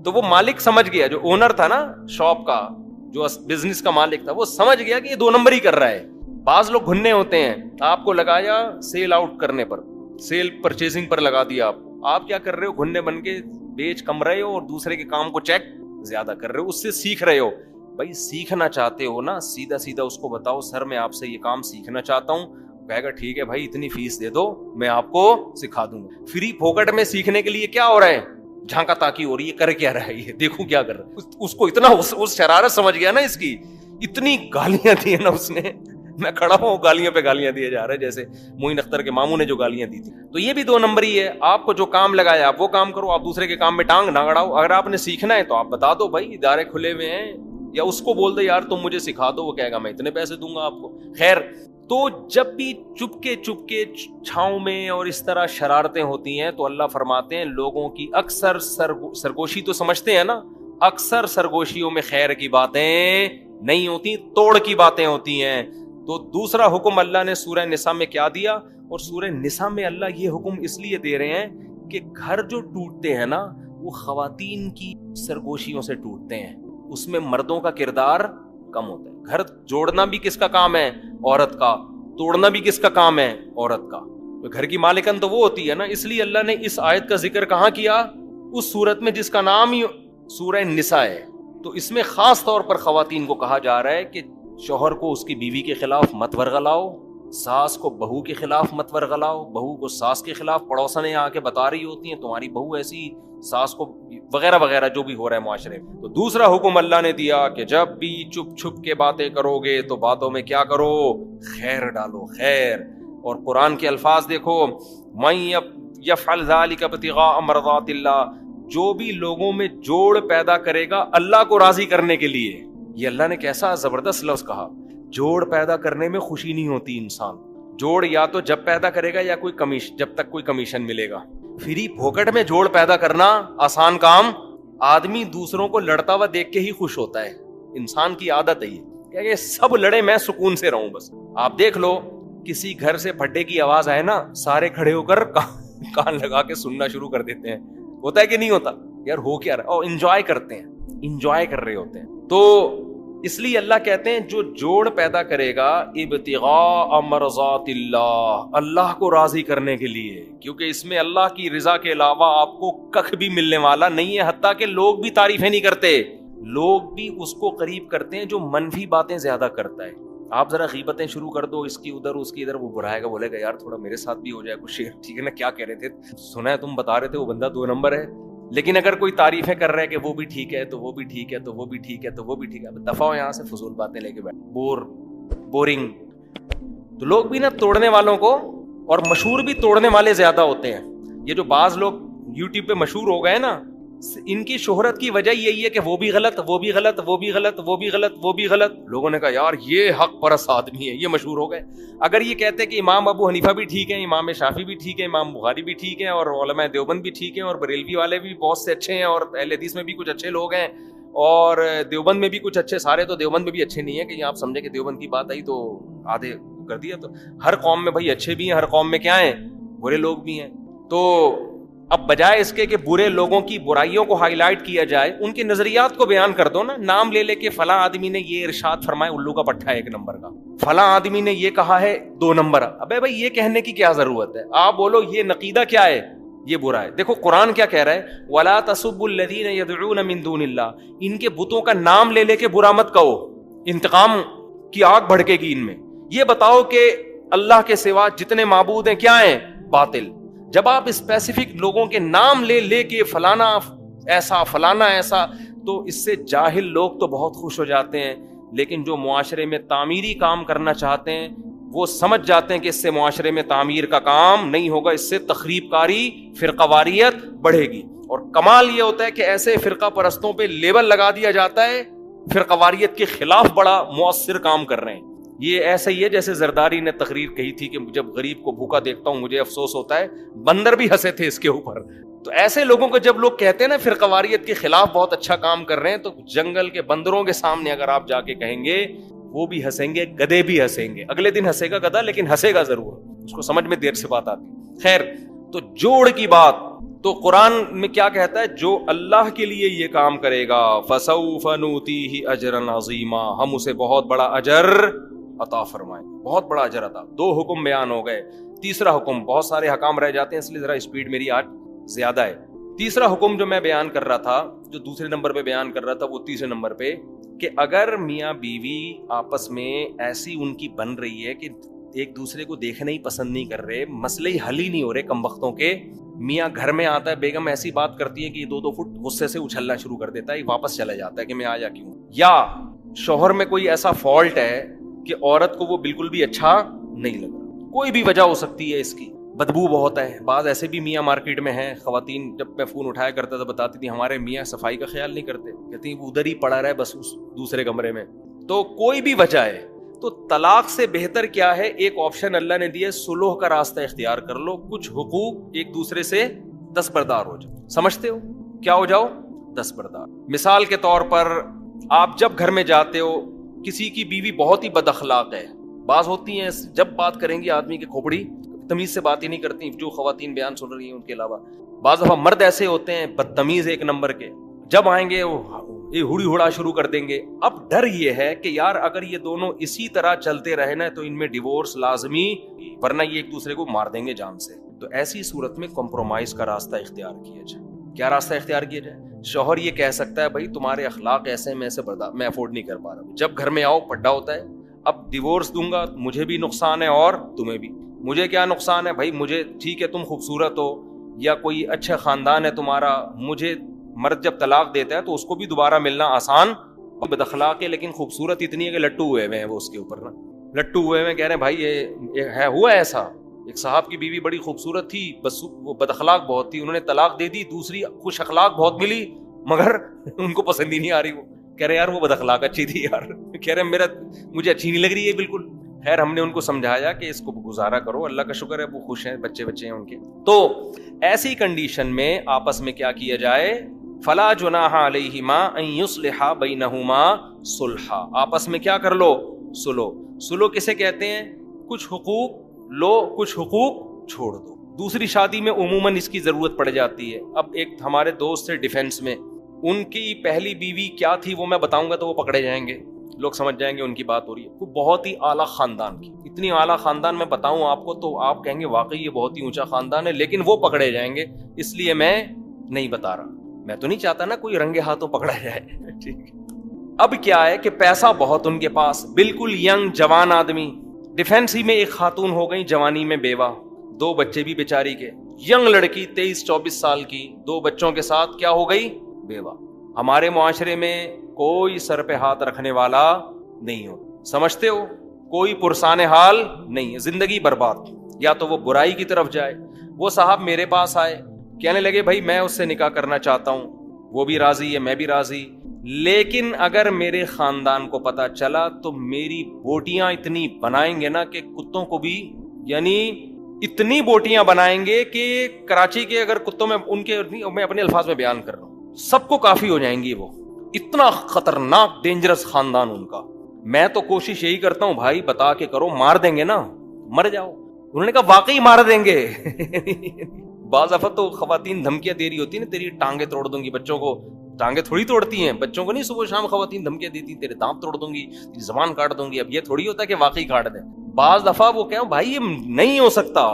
تو وہ مالک سمجھ گیا, جو اونر تھا نا شاپ کا, جو بزنس کا مالک تھا, وہ سمجھ گیا کہ یہ 2 نمبر ہی کر رہا ہے. بعض لوگ گھننے ہوتے ہیں, آپ کو لگایا سیل آؤٹ کرنے پر, سیل پرچیزنگ پر لگا دیا, آپ کیا کر رہے ہو, گھننے بن کے بیچ کم رہے ہو اور دوسرے کے کام کو چیک زیادہ کر رہے ہو, اس سے سیکھ رہے ہو. بھائی سیکھنا چاہتے ہو نا, سیدھا سیدھا اس کو بتاؤ سر میں آپ سے یہ کام سیکھنا چاہتا ہوں. کہے گا ٹھیک ہے بھائی اتنی فیس دے دو میں آپ کو سکھا دوں گا. فری پھوکٹ میں سیکھنے کے لیے کیا ہو رہا ہے, جھانکا تاکی ہو رہی ہے, کر کیا رہا ہے یہ, دیکھو کیا کر رہا ہے. اس کو اتنا اس شرارت سمجھ گیا نا, اس کی اتنی گالیاں دی نا اس نے, میں کھڑا ہوں گالیاں پہ گالیاں دیے جا رہے ہیں جیسے معین اختر کے ماموں نے جو گالیاں دی تھی. تو یہ بھی 2 نمبر ہی ہے. آپ کو جو کام لگایا آپ وہ کام کرو, آپ دوسرے کے کام میں ٹانگ نہ اڑاؤ. اگر آپ نے سیکھنا ہے تو آپ بتا دو بھائی ادارے کھلے ہوئے ہیں, یا اس کو بول دو یار تم مجھے سکھا دو, وہ کہے گا میں اتنے پیسے دوں گا آپ کو. خیر, تو جب بھی چپ کے چھاؤں میں اور اس طرح شرارتیں ہوتی ہیں تو اللہ فرماتے ہیں لوگوں کی اکثر سرگوشی تو سمجھتے ہیں نا, اکثر سرگوشیوں میں خیر کی باتیں نہیں ہوتی, توڑ کی باتیں ہوتی ہیں. تو دوسرا حکم اللہ نے سورہ نساء میں کیا دیا, اور سورہ نساء میں اللہ یہ حکم اس لیے دے رہے ہیں کہ گھر جو ٹوٹتے ہیں نا وہ خواتین کی سرگوشیوں سے ٹوٹتے ہیں, اس میں مردوں کا کردار کم ہوتا ہے. گھر جوڑنا بھی کس کا کام ہے, عورت کا, توڑنا بھی کس کا کام ہے, عورت کا. گھر کی مالکن تو وہ ہوتی ہے نا. اس لیے اللہ نے اس آیت کا ذکر کہاں کیا, اس سورت میں جس کا نام ہی سورہ نساء ہے. تو اس میں خاص طور پر خواتین کو کہا جا رہا ہے کہ شوہر کو اس کی بیوی کے خلاف مت ورغلاؤ, ساس کو بہو کے خلاف مت ورغلاؤ, بہو کو ساس کے خلاف پڑوسنیں آ کے بتا رہی ہوتی ہیں تمہاری بہو ایسی, ساس کو وغیرہ وغیرہ جو بھی ہو رہا ہے معاشرے میں. تو دوسرا حکم اللہ نے دیا کہ جب بھی چپ چھپ کے باتیں کرو گے تو باتوں میں کیا کرو, خیر ڈالو, خیر. اور قرآن کے الفاظ دیکھو, من یفعل ذلک ابتغاء مرضات اللہ, جو بھی لوگوں میں جوڑ پیدا کرے گا اللہ کو راضی کرنے کے لیے. یہ اللہ نے کیسا زبردست لفظ کہا, جوڑ پیدا کرنے میں خوشی نہیں ہوتی انسان. جوڑ یا تو جب پیدا کرے گا یا کوئی کمیشن, جب تک کوئی کمیشن ملے گا. فری پھوکٹ میں جوڑ پیدا کرنا آسان کام. آدمی دوسروں کو لڑتا ہوا دیکھ کے ہی خوش ہوتا ہے, انسان کی عادت ہے یہ کہ سب لڑے میں سکون سے رہوں بس. آپ دیکھ لو کسی گھر سے پھڈے کی آواز آئے نا, سارے کھڑے ہو کر کان لگا کے سننا شروع کر دیتے ہیں. ہوتا ہے کہ نہیں ہوتا یار, ہو کیا رہا, اور انجوائے کرتے ہیں, انجوائے کر رہے ہوتے ہیں. تو اس لیے اللہ کہتے ہیں جو جوڑ پیدا کرے گا ابتغاء مرضات اللہ, اللہ کو راضی کرنے کے لیے, کیونکہ اس میں اللہ کی رضا کے علاوہ آپ کو کخ بھی ملنے والا نہیں ہے. حتیٰ کہ لوگ بھی تعریفیں نہیں کرتے, لوگ بھی اس کو قریب کرتے ہیں جو منفی باتیں زیادہ کرتا ہے. آپ ذرا غیبتیں شروع کر دو, اس کی ادھر اس کی ادھر, وہ برائے گا, بولے گا یار تھوڑا میرے ساتھ بھی ہو جائے کچھ شیئر, ٹھیک ہے نا, کیا کہہ رہے تھے, سنا ہے تم بتا رہے تھے وہ بندہ 2 نمبر ہے. لیکن اگر کوئی تعریفیں کر رہا ہے کہ وہ بھی ٹھیک ہے تو وہ بھی ٹھیک ہے تو وہ بھی ٹھیک ہے تو وہ بھی ٹھیک ہے, اب دفعہ ہو یہاں سے, فضول باتیں لے کے بیٹھ, بورنگ. تو لوگ بھی نا توڑنے والوں کو, اور مشہور بھی توڑنے والے زیادہ ہوتے ہیں. یہ جو بعض لوگ یوٹیوب پہ مشہور ہو گئے نا, ان کی شہرت کی وجہ یہی ہے کہ وہ بھی غلط, وہ بھی غلط, وہ بھی غلط, وہ بھی غلط, وہ بھی غلط. لوگوں نے کہا یار یہ حق پرست آدمی ہے, یہ مشہور ہو گئے. اگر یہ کہتے کہ امام ابو حنیفہ بھی ٹھیک ہے, امام شافعی بھی ٹھیک ہے, امام بخاری بھی ٹھیک ہے, اور علماء دیوبند بھی ٹھیک ہیں, اور بریلوی والے بھی بہت سے اچھے ہیں, اور اہل حدیث میں بھی کچھ اچھے لوگ ہیں, اور دیوبند میں بھی کچھ اچھے, سارے تو دیوبند میں بھی اچھے نہیں ہیں کہ آپ سمجھے کہ دیوبند کی بات آئی تو آدھے کر دیا. تو ہر قوم میں بھائی اچھے بھی ہیں, ہر قوم میں کیا ہیں, برے لوگ بھی ہیں. تو اب بجائے اس کے کہ برے لوگوں کی برائیوں کو ہائی لائٹ کیا جائے, ان کے نظریات کو بیان کر دو نا. نام لے لے کے فلاں آدمی نے یہ ارشاد فرمایا, الو کا پٹھا 1 نمبر کا, فلاں آدمی نے یہ کہا ہے 2 نمبر. ابے بھائی یہ کہنے کی کیا ضرورت ہے, آپ بولو یہ نقیدہ کیا ہے, یہ برا ہے. دیکھو قرآن کیا کہہ رہا ہے, وَلَا تَسُبُّوا الَّذِينَ يَدْعُونَ مِن دُونِ اللَّهِ, ان کے بتوں کا نام لے لے کے برا مت کہو, انتقام کی آگ بھڑکے گی ان میں. یہ بتاؤ کہ اللہ کے سوا جتنے معبود ہیں کیا ہیں, باطل. جب آپ اسپیسیفک لوگوں کے نام لے لے کے فلانا ایسا فلانا ایسا, تو اس سے جاہل لوگ تو بہت خوش ہو جاتے ہیں, لیکن جو معاشرے میں تعمیری کام کرنا چاہتے ہیں وہ سمجھ جاتے ہیں کہ اس سے معاشرے میں تعمیر کا کام نہیں ہوگا, اس سے تخریب کاری, فرقہ واریت بڑھے گی. اور کمال یہ ہوتا ہے کہ ایسے فرقہ پرستوں پہ لیبل لگا دیا جاتا ہے فرقہ واریت کے خلاف بڑا مؤثر کام کر رہے ہیں. یہ ایسا ہی ہے جیسے زرداری نے تقریر کہی تھی کہ جب غریب کو بھوکا دیکھتا ہوں مجھے افسوس ہوتا ہے. بندر بھی ہنسے تھے اس کے اوپر. تو ایسے لوگوں کو جب لوگ کہتے ہیں نا فرقواریت کے خلاف بہت اچھا کام کر رہے ہیں، تو جنگل کے بندروں کے سامنے اگر آپ جا کے کہیں گے وہ بھی ہنسیں گے، گدھے بھی ہنسیں گے. اگلے دن ہنسے گا گدھا، لیکن ہنسے گا ضرور. اس کو سمجھ میں دیر سے بات آتی. خیر، تو جوڑ کی بات تو قرآن میں کیا کہتا ہے؟ جو اللہ کے لیے یہ کام کرے گا فَسَوْفَ نُؤْتِيهِ أَجْرًا عَظِيمًا، ہم اسے بہت بڑا اجر عطا فرمائیں، بہت بڑا اجر عطا. 2 حکم بیان ہو گئے. تیسرا حکم، بہت سارے حکام رہ جاتے ہیں اس لیے ذرا اسپیڈ میری آج زیادہ ہے. تیسرا حکم جو میں بیان کر رہا تھا، جو دوسرے نمبر پہ بیان کر رہا تھا، وہ تیسرے نمبر پہ کہ اگر میاں بیوی آپس میں ایسی ان کی بن رہی ہے کہ ایک دوسرے کو دیکھنا ہی پسند نہیں کر رہے، مسئلے ہی حل ہی نہیں ہو رہے کم وقتوں کے. میاں گھر میں آتا ہے، بیگم ایسی بات کرتی ہے کہ 2-2 فٹ غصے سے اچھلنا شروع کر دیتا ہے، واپس چلا جاتا ہے کہ میں آیا کیوں. یا شوہر میں کوئی ایسا فالٹ ہے کہ عورت کو وہ بالکل بھی اچھا نہیں لگ رہا. کوئی بھی وجہ ہو سکتی ہے اس کی، بدبو بہت ہے. بعض ایسے بھی میاں مارکیٹ میں ہیں، خواتین جب میں فون اٹھایا کرتا تھا بتاتی تھی ہمارے میاں صفائی کا خیال نہیں کرتے، کہتی وہ ادھر ہی پڑا رہا ہے بس اس دوسرے کمرے میں. تو کوئی بھی وجہ ہے تو طلاق سے بہتر کیا ہے؟ ایک آپشن اللہ نے دیا، صلح کا راستہ اختیار کر لو. کچھ حقوق ایک دوسرے سے دستبردار ہو جاؤ. سمجھتے ہو کیا ہو جاؤ؟ دستبردار. مثال کے طور پر آپ جب گھر میں جاتے ہو، کسی کی بیوی بہت ہی بد اخلاق ہے. بعض ہوتی ہیں جب بات کریں گی آدمی کی کھوپڑی تمیز سے بات ہی نہیں کرتی، جو خواتین بیان سن رہی ہیں ان کے علاوہ. بعض دفعہ مرد ایسے ہوتے ہیں بدتمیز ایک نمبر کے، جب آئیں گے یہ ہوڑی ہوڑا شروع کر دیں گے. اب ڈر یہ ہے کہ یار اگر یہ دونوں اسی طرح چلتے رہے نا تو ان میں ڈیورس لازمی، ورنہ یہ ایک دوسرے کو مار دیں گے جان سے. تو ایسی صورت میں کمپرومائز کا راستہ اختیار کیا جائے. کیا راستہ اختیار کیا جائے؟ شوہر یہ کہہ سکتا ہے بھائی تمہارے اخلاق ایسے میں سے میں افورڈ نہیں کر پا رہا. جب گھر میں آؤ پڈا ہوتا ہے، اب ڈیورس دوں گا مجھے بھی نقصان ہے اور تمہیں بھی. مجھے کیا نقصان ہے بھائی؟ مجھے ٹھیک ہے تم خوبصورت ہو یا کوئی اچھا خاندان ہے تمہارا، مجھے مرد جب طلاق دیتا ہے تو اس کو بھی دوبارہ ملنا آسان. بد اخلاق ہے لیکن خوبصورت اتنی ہے کہ لٹو ہوئے ہیں وہ اس کے اوپر نا، لٹو ہوئے ہیں. کہہ رہے ہیں بھائی یہ ہے، ہوا ایسا. ایک صاحب کی بیوی بڑی خوبصورت تھی، بس وہ بد اخلاق بہت تھی، انہوں نے طلاق دے دی. دوسری خوش اخلاق بہت ملی مگر ان کو پسند ہی نہیں آ رہی. وہ کہہ رہے یار وہ بد اخلاق اچھی تھی یار. کہہ رہے مجھے اچھی نہیں لگ رہی ہے بالکل. خیر ہم نے ان کو سمجھایا کہ اس کو گزارا کرو، اللہ کا شکر ہے وہ خوش ہیں، بچے ہیں ان کے. تو ایسی کنڈیشن میں آپس میں کیا کیا جائے؟ فلا جناح علیہما ان یصلحا بینہما صلحا. آپس میں کیا کر لو؟ سلو کسے کہتے ہیں؟ کچھ حقوق لو، کچھ حقوق چھوڑ دو. دوسری شادی میں عموماً اس کی ضرورت پڑ جاتی ہے. اب ایک ہمارے دوست سے ڈیفینس میں، ان کی پہلی بیوی کیا تھی وہ میں بتاؤں گا تو وہ پکڑے جائیں گے، لوگ سمجھ جائیں گے ان کی بات ہو رہی ہے. وہ بہت ہی اعلیٰ خاندان کی، اتنی اعلیٰ خاندان میں بتاؤں آپ کو تو آپ کہیں گے واقعی یہ بہت ہی اونچا خاندان ہے، لیکن وہ پکڑے جائیں گے اس لیے میں نہیں بتا رہا. میں تو نہیں چاہتا نا کوئی رنگے ہاتھوں پکڑا جائے. ٹھیک. اب کیا ہے کہ پیسہ بہت ان کے پاس، بالکل ینگ جوان آدمی. ڈیفینس ہی میں ایک خاتون ہو گئی جوانی میں بیوہ، 2 بچے بھی بیچاری کے. ینگ لڑکی 23-24 سال کی 2 بچوں کے ساتھ کیا ہو گئی؟ بیوہ. ہمارے معاشرے میں کوئی سر پہ ہاتھ رکھنے والا نہیں ہو. سمجھتے ہو؟ کوئی پرسان حال نہیں ہے، زندگی برباد. یا تو وہ برائی کی طرف جائے. وہ صاحب میرے پاس آئے، کہنے لگے بھائی میں اس سے نکاح کرنا چاہتا ہوں، وہ بھی راضی ہے میں بھی راضی، لیکن اگر میرے خاندان کو پتا چلا تو میری بوٹیاں اتنی بنائیں گے نا کہ کتوں کو بھی، یعنی اتنی بوٹیاں بنائیں گے کہ کراچی کے اگر کتوں میں ان کے، میں اپنے الفاظ میں بیان کر رہا ہوں، سب کو کافی ہو جائیں گی. وہ اتنا خطرناک ڈینجرس خاندان ان کا. میں تو کوشش یہی کرتا ہوں بھائی بتا کے کرو، مار دیں گے نا مر جاؤ. انہوں نے کہا واقعی مار دیں گے. بعض دفعہ تو خواتین دھمکیاں دے رہی ہوتی ہیں نا، تیری ٹانگیں توڑ دوں گی. بچوں کو ٹانگیں تھوڑی توڑتی ہیں، بچوں کو نہیں صبح شام خواتین دھمکیاں دیتی تیرے دانت توڑ دوں گی، تیری زبان کاٹ دوں گی. اب یہ تھوڑی ہوتا ہے کہ واقعی کاٹ دیں. بعض دفعہ وہ کہوں بھائی یہ نہیں ہو سکتا،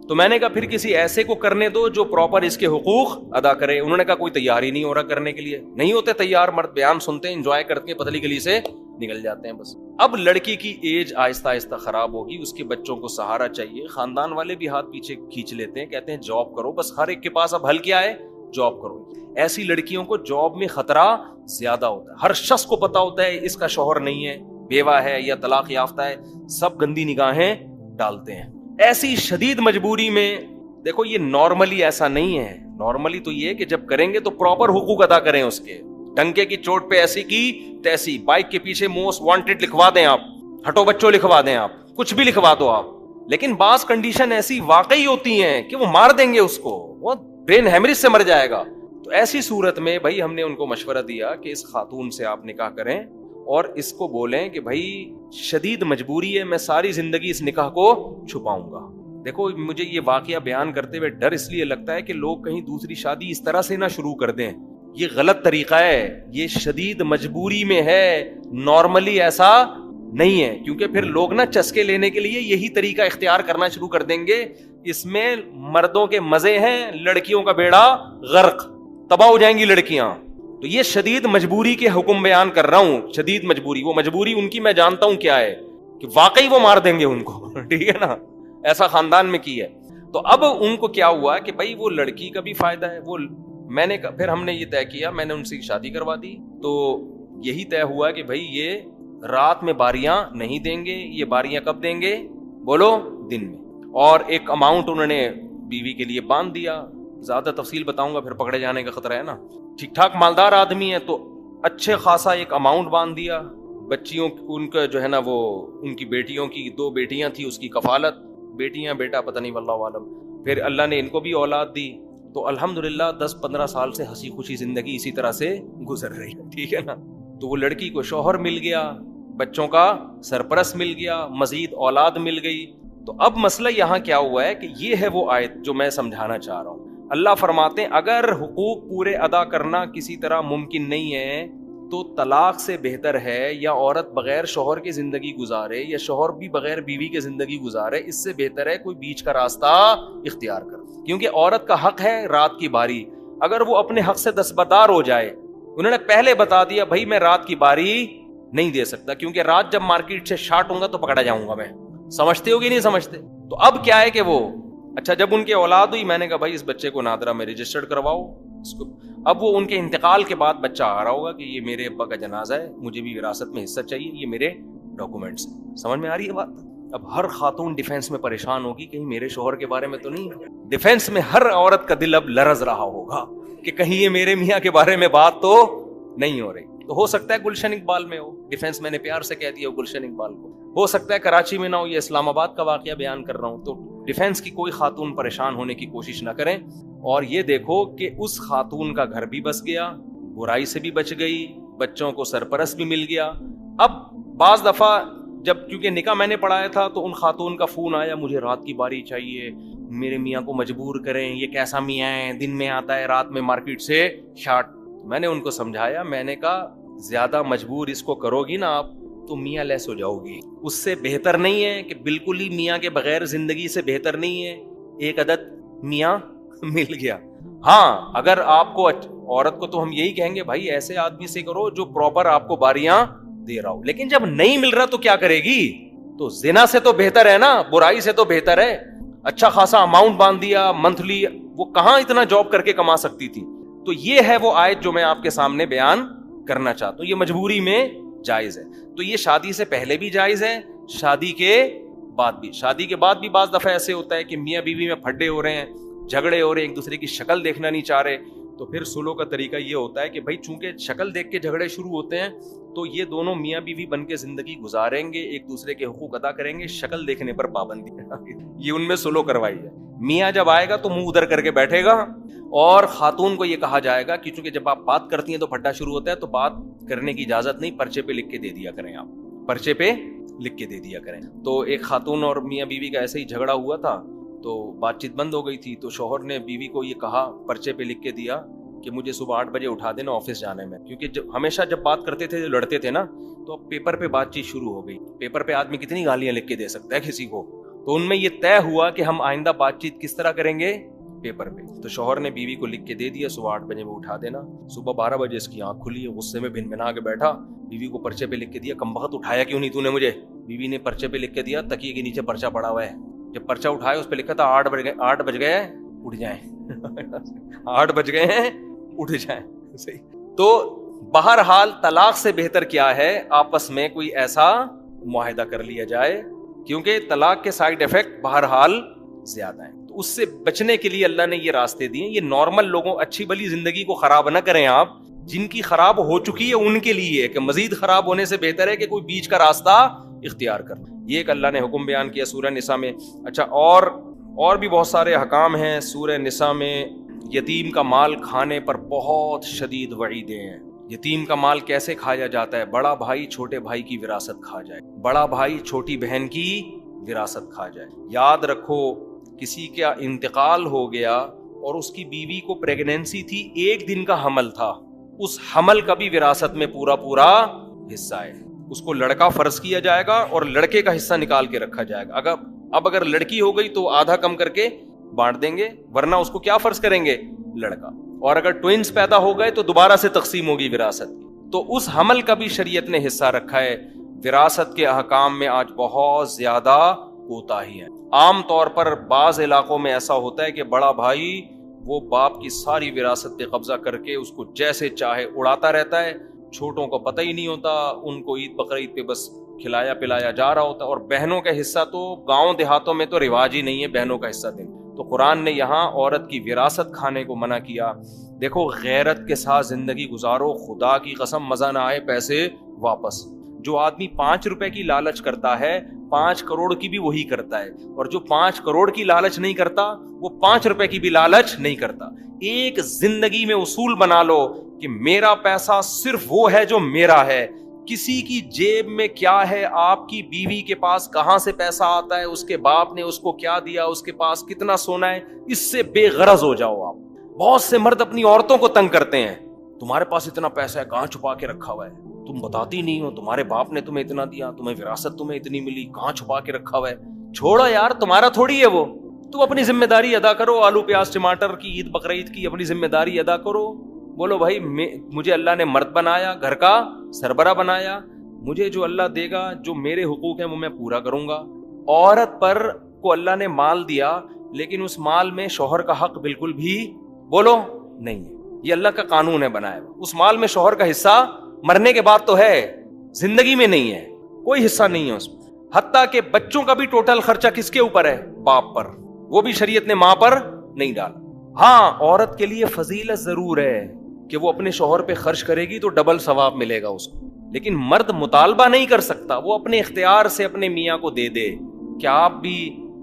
تو میں نے کہا پھر کسی ایسے کو کرنے دو جو پراپر اس کے حقوق ادا کرے. انہوں نے کہا کوئی تیار ہی نہیں ہو رہا کرنے کے لیے. نہیں ہوتے تیار مرد، بیان سنتے ہیں انجوائے کرتے ہیں، پتلی گلی سے نکل جاتے ہیں بس. اب لڑکی کی ایج آہستہ آہستہ خراب ہوگی، اس کے بچوں کو سہارا چاہیے. خاندان والے بھی ہاتھ پیچھے کھینچ لیتے ہیں، کہتے ہیں جاب کرو. بس ہر ایک کے پاس اب حل کیا ہے؟ جاب کرو. ایسی لڑکیوں کو جاب میں خطرہ زیادہ ہوتا ہے. ہر شخص کو پتا ہوتا ہے اس کا شوہر نہیں ہے، بیوہ ہے یا طلاق یافتہ ہے، سب گندی نگاہیں ڈالتے ہیں. ایسی شدید مجبوری میں دیکھو یہ نارملی ایسا نہیں ہے. نارملی تو یہ کہ جب کریں گے تو پراپر حقوق ادا کریں اس کے. ڈنکے کی چوٹ پہ ایسی کی تیسی، بائک کے پیچھے موسٹ وانٹیڈ لکھوا دیں آپ، ہٹو بچوں لکھوا دیں آپ، کچھ بھی لکھوا دو آپ، لیکن بعض کنڈیشن ایسی واقعی ہوتی ہیں کہ وہ مار دیں گے اس کو، وہ برین ہیمریج سے مر جائے گا. تو ایسی صورت میں بھائی ہم نے ان کو مشورہ دیا کہ اس خاتون سے آپ نکاح کریں اور اس کو بولیں کہ بھائی شدید مجبوری ہے، میں ساری زندگی اس نکاح کو چھپاؤں گا. دیکھو مجھے یہ واقعہ بیان کرتے ہوئے ڈر اس لیے لگتا ہے کہ لوگ کہیں دوسری شادی اس طرح سے نہ شروع کر دیں. یہ غلط طریقہ ہے، یہ شدید مجبوری میں ہے، نارملی ایسا نہیں ہے. کیونکہ پھر لوگ نا چسکے لینے کے لیے یہی طریقہ اختیار کرنا شروع کر دیں گے. اس میں مردوں کے مزے ہیں، لڑکیوں کا بیڑا غرق، تباہ ہو جائیں گی لڑکیاں. تو یہ شدید مجبوری کے حکم بیان کر رہا ہوں. شدید مجبوری، وہ مجبوری ان کی میں جانتا ہوں کیا ہے، کہ واقعی وہ مار دیں گے ان کو. ٹھیک ہے نا، ایسا خاندان میں کی ہے. تو اب ان کو کیا ہوا کہ بھائی وہ لڑکی کا بھی فائدہ ہے. وہ میں نے پھر ہم نے یہ طے کیا، میں نے ان سے شادی کروا دی. تو یہی طے ہوا کہ بھائی یہ رات میں باریاں نہیں دیں گے. یہ باریاں کب دیں گے بولو؟ دن میں. اور ایک اماؤنٹ انہوں نے بیوی کے لیے باندھ دیا. زیادہ تفصیل بتاؤں گا پھر پکڑے جانے کا خطرہ ہے نا. ٹھیک ٹھاک مالدار آدمی ہے تو اچھے خاصا ایک اماؤنٹ باندھ دیا. بچیوں ان کا جو ہے نا وہ ان کی بیٹیوں کی 2 بیٹیاں تھی، اس کی کفالت، بیٹیاں بیٹا پتہ نہیں واللہ عالم. پھر اللہ نے ان کو بھی اولاد دی. تو الحمدللہ 10-15 سال سے ہنسی خوشی زندگی اسی طرح سے گزر رہی ہے. ٹھیک ہے نا. تو وہ لڑکی کو شوہر مل گیا، بچوں کا سرپرست مل گیا، مزید اولاد مل گئی. تو اب مسئلہ یہاں کیا ہوا ہے کہ یہ ہے وہ آیت جو میں سمجھانا چاہ رہا ہوں. اللہ فرماتے ہیں اگر حقوق پورے ادا کرنا کسی طرح ممکن نہیں ہے تو طلاق سے بہتر ہے، یا عورت بغیر شوہر کی زندگی گزارے یا شوہر بھی بغیر بیوی کی زندگی گزارے، اس سے بہتر ہے کوئی بیچ کا راستہ اختیار کر. کیونکہ عورت کا حق ہے رات کی باری. اگر وہ اپنے حق سے دستبردار ہو جائے، انہوں نے پہلے بتا دیا بھائی میں رات کی باری نہیں دے سکتا، کیونکہ رات جب مارکیٹ سے شارٹ ہوں گا تو پکڑا جاؤں گا میں. سمجھتے ہو کہ نہیں سمجھتے؟ تو اب کیا ہے کہ وہ اچھا جب ان کے اولاد ہوئی، میں نے کہا بھائی اس بچے کو نادرہ میں رجسٹرڈ کرواؤ اس کو. اب وہ ان کے انتقال کے بعد بچہ آ رہا ہوگا کہ یہ میرے ابا کا جنازہ ہے، مجھے بھی وراثت میں حصہ چاہیے، یہ میرے ڈاکومنٹس. سمجھ میں آ رہی ہے بات؟ اب ہر خاتون ڈیفینس میں پریشان ہوگی کہیں میرے شوہر کے بارے میں تو نہیں. ڈیفینس میں ہر عورت کا دل اب لرز رہا ہوگا کہ کہیں یہ میرے میاں کے بارے میں بات تو نہیں ہو رہی. تو ہو سکتا ہے گلشن اقبال میں ہو ڈیفینس، میں نے پیار سے کہہ دیا ہو گلشن اقبال کو. ہو سکتا ہے کراچی میں نہ ہو، یہ اسلام آباد کا واقعہ بیان کر رہا ہوں. تو ڈیفینس کی کوئی خاتون پریشان ہونے کی کوشش نہ کریں. اور یہ دیکھو کہ اس خاتون کا گھر بھی بس گیا، برائی سے بھی بچ گئی، بچوں کو سرپرست بھی مل گیا. اب بعض دفعہ جب کیونکہ نکاح میں نے پڑھایا تھا تو ان خاتون کا فون آیا مجھے رات کی باری چاہیے، میرے میاں کو مجبور کریں، یہ کیسا میاں ہے دن میں آتا ہے رات میں مارکیٹ سے شارٹ. میں نے ان کو سمجھایا، میں نے کہا زیادہ مجبور اس کو کرو گی نا آپ تو میاں لیس ہو جاؤ گی. اس سے بہتر نہیں ہے کہ بالکل ہی میاں کے بغیر زندگی سے بہتر نہیں ہے ایک عدد میاں مل گیا. ہاں اگر آپ کو عورت کو تو ہم یہی کہیں گے بھائی ایسے آدمی سے کرو جو پراپر آپ کو باریاں دے رہا ہو. لیکن جب نہیں مل رہا تو کیا کرے گی؟ تو زنا سے تو بہتر ہے نا، برائی سے تو بہتر ہے. اچھا خاصا اماؤنٹ باندھ دیا منتھلی، وہ کہاں اتنا جاب کر کے کما سکتی تھی. تو یہ ہے وہ آیت جو میں آپ کے سامنے بیان کرنا چاہتا ہوں. یہ مجبوری میں جائز ہے. تو یہ شادی سے پہلے بھی جائز ہے، شادی کے بعد بھی. شادی کے بعد بھی بعض دفعہ ایسے ہوتا ہے کہ میاں بیوی میں پھڈے ہو رہے ہیں، جھگڑے ہو رہے ہیں، ایک دوسرے کی شکل دیکھنا نہیں چاہ رہے. تو پھر سلو کا طریقہ یہ ہوتا ہے کہ بھائی چونکہ شکل دیکھ کے جھگڑے شروع ہوتے ہیں تو یہ دونوں میاں بیوی بن کے زندگی گزاریں گے، ایک دوسرے کے حقوق ادا کریں گے، شکل دیکھنے پر پابندی یہ ان میں سلو کروائی ہے. میاں جب آئے گا تو منہ ادھر کر کے بیٹھے گا، اور خاتون کو یہ کہا جائے گا کہ چونکہ جب آپ بات کرتی ہیں تو پھڈا شروع ہوتا ہے تو بات کرنے کی اجازت نہیں، پرچے پہ لکھ کے دے دیا کریں، آپ پرچے پہ لکھ کے دے دیا کریں. تو ایک خاتون اور میاں بیوی کا ایسے ہی جھگڑا ہوا تھا تو بات چیت بند ہو گئی تھی. تو شوہر نے بیوی کو یہ کہا، پرچے پہ لکھ کے دیا کہ مجھے صبح 8 بجے اٹھا دینا آفس جانے میں. کیونکہ ہمیشہ جب بات کرتے تھے لڑتے تھے نا، تو اب پیپر پہ بات چیت شروع ہو گئی. پیپر پہ آدمی کتنی گالیاں لکھ کے دے سکتا ہے کسی کو. تو ان میں یہ طے ہوا کہ ہم آئندہ بات چیت کس طرح کریں گے؟ پیپر پہ. تو شوہر نے بیوی کو لکھ کے دے دیا صبح 8 بجے میں اٹھا دینا. صبح 12 بجے اس کی آنکھ کھلی ہے، غصے میں بھن بھنا کے بیٹھا، بیوی کو پرچے پہ لکھ کے دیا. کمبخت اٹھایا کیوں نہیں تو نے مجھے؟ بیوی نے پرچے پہ لکھ کے دیا، تکیے کے نیچے پرچہ پڑا ہوا ہے. جب پرچہ اٹھایا اس پہ لکھا تھا 8 بج گئے اٹھ جائیں 8 بج گئے ہیں اٹھ جائیں. صحیح. تو بہرحال طلاق سے بہتر کیا ہے آپس میں کوئی ایسا معاہدہ کر لیا جائے، کیونکہ طلاق کے سائیڈ ایفیکٹ بہرحال زیادہ ہیں. تو اس سے بچنے کے لیے اللہ نے یہ راستے دیے. یہ نارمل لوگوں اچھی بلی زندگی کو خراب نہ کریں آپ. جن کی خراب ہو چکی ہے ان کے لیے کہ مزید خراب ہونے سے بہتر ہے کہ کوئی بیچ کا راستہ اختیار کرنا. یہ ایک اللہ نے حکم بیان کیا سورہ نساء میں. اچھا اور بھی بہت سارے احکام ہیں سورہ نساء میں. یتیم کا مال کھانے پر بہت شدید وعیدیں ہیں. یتیم کا مال کیسے کھایا جاتا ہے؟ بڑا بھائی چھوٹے بھائی کی وراثت کھا جائے, بڑا بھائی چھوٹی بہن کی وراثت کھا جائے. یاد رکھو کسی کا انتقال ہو گیا اور اس کی بیوی کو پریگنینسی تھی, 1 دن کا حمل تھا, اس حمل کا بھی وراثت میں پورا حصہ ہے. اس کو لڑکا فرض کیا جائے گا اور لڑکے کا حصہ نکال کے رکھا جائے گا. اگر لڑکی ہو گئی تو آدھا کم کر کے بانٹ دیں گے, ورنہ اس کو کیا فرض کریں گے؟ لڑکا. اور اگر ٹوئنز پیدا ہو گئے تو دوبارہ سے تقسیم ہوگی وراثت. تو اس حمل کا بھی شریعت نے حصہ رکھا ہے. وراثت کے احکام میں آج بہت زیادہ کوتاہی ہے. عام طور پر بعض علاقوں میں ایسا ہوتا ہے کہ بڑا بھائی وہ باپ کی ساری وراثت پہ قبضہ کر کے اس کو جیسے چاہے اڑاتا رہتا ہے, چھوٹوں کو پتہ ہی نہیں ہوتا, ان کو عید بقرعید پہ بس کھلایا پلایا جا رہا ہوتا. اور بہنوں کا حصہ تو گاؤں دیہاتوں میں تو رواج ہی نہیں ہے بہنوں کا حصہ دینا. تو قرآن نے یہاں عورت کی وراثت کھانے کو منع کیا. دیکھو غیرت کے ساتھ زندگی گزارو, خدا کی قسم مزہ نہ آئے پیسے واپس. جو آدمی 5 روپے کی لالچ کرتا ہے 5 کروڑ کی بھی وہی کرتا ہے, اور جو 5 کروڑ کی لالچ نہیں کرتا وہ 5 روپے کی بھی لالچ نہیں کرتا. ایک زندگی میں اصول بنا لو کہ میرا پیسہ صرف وہ ہے جو میرا ہے. کسی کی جیب میں کیا ہے, آپ کی بیوی کے پاس کہاں سے پیسہ آتا ہے, اس کے باپ نے اس کو کیا دیا, اس کے پاس کتنا سونا ہے, اس سے بے غرض ہو جاؤ آپ. بہت سے مرد اپنی عورتوں کو تنگ کرتے ہیں, تمہارے پاس اتنا پیسہ ہے کہاں چھپا کے رکھا ہوا ہے, تم بتاتی نہیں ہو, تمہارے باپ نے تمہیں اتنا دیا, تمہیں وراثت تمہیں اتنی ملی, کہاں چھپا کے رکھا ہوا ہے. چھوڑو یار, تمہارا تھوڑی ہے وہ, تم اپنی ذمہ داری ادا کرو. آلو پیاز ٹماٹر کی عید بقرعید کی اپنی ذمہ داری ادا کرو. بولو بھائی مجھے اللہ نے مرد بنایا, گھر کا سربراہ بنایا, مجھے جو اللہ دے گا, جو میرے حقوق ہیں وہ میں پورا کروں گا. عورت پر کو اللہ نے مال دیا لیکن اس مال میں شوہر کا حق بالکل بھی بولو نہیں ہے. یہ اللہ کا قانون ہے بنایا. اس مال میں شوہر کا حصہ مرنے کے بعد تو ہے, زندگی میں نہیں ہے, کوئی حصہ نہیں ہے اس میں. حتیٰ کہ بچوں کا بھی ٹوٹل خرچہ کس کے اوپر ہے؟ باپ پر. وہ بھی شریعت نے ماں پر نہیں ڈالا. ہاں عورت کے لیے فضیلت ضرور ہے کہ وہ اپنے شوہر پہ خرچ کرے گی تو ڈبل ثواب ملے گا اس کو, لیکن مرد مطالبہ نہیں کر سکتا. وہ اپنے اختیار سے اپنے میاں کو دے دے کہ آپ بھی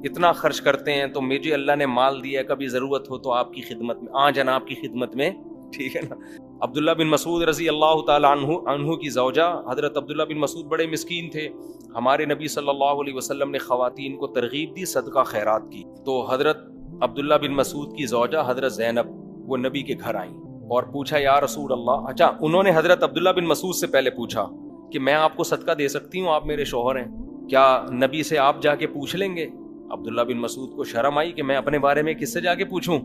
اتنا خرچ کرتے ہیں تو مجھے اللہ نے مال دیا, کبھی ضرورت ہو تو آپ کی خدمت میں, جناب کی خدمت میں, ٹھیک ہے نا. عبداللہ بن مسعود رضی اللہ تعالیٰ عنہ کی زوجہ حضرت عبداللہ بن مسعود بڑے مسکین تھے. ہمارے نبی صلی اللہ علیہ وسلم نے خواتین کو ترغیب دی صدقہ خیرات کی. تو حضرت عبداللہ بن مسعود کی زوجہ حضرت زینب وہ نبی کے گھر آئیں اور پوچھا یا رسول اللہ. اچھا انہوں نے حضرت عبداللہ بن مسعود سے پہلے پوچھا کہ میں آپ کو صدقہ دے سکتی ہوں, آپ میرے شوہر ہیں, کیا نبی سے آپ جا کے پوچھ لیں گے؟ عبداللہ بن مسعود کو شرم آئی کہ میں اپنے بارے میں کس سے جا کے پوچھوں؟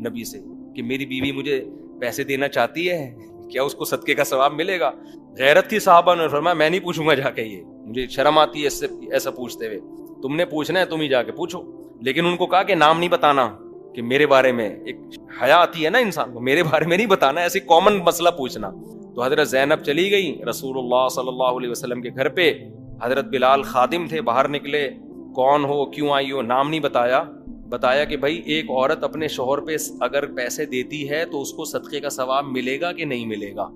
نبی سے, کہ میری بیوی مجھے پیسے دینا چاہتی ہے, کیا اس کو صدقے کا ثواب ملے گا؟ غیرت تھی صحابہ نے فرمایا میں نہیں پوچھوں گا جا کے, یہ مجھے شرم آتی ہے اس سے ایسا پوچھتے ہوئے, تم نے پوچھنا ہے تم ہی جا کے پوچھو. لیکن ان کو کہا کہ نام نہیں بتانا, کہ میرے بارے میں, ایک حیا آتی ہے نا انسان کو, میرے بارے میں نہیں بتانا, ایسی کامن مسئلہ پوچھنا. تو حضرت زینب چلی گئی رسول اللہ صلی اللہ علیہ وسلم کے گھر پہ. حضرت بلال خادم تھے, باہر نکلے, کون ہو, کیوں آئی ہو, نام نہیں بتایا کہ بھائی ایک عورت اپنے شوہر پہ اگر پیسے دیتی ہے تو اس کو صدقے کا ثواب ملے گا کہ نہیں ملے گا.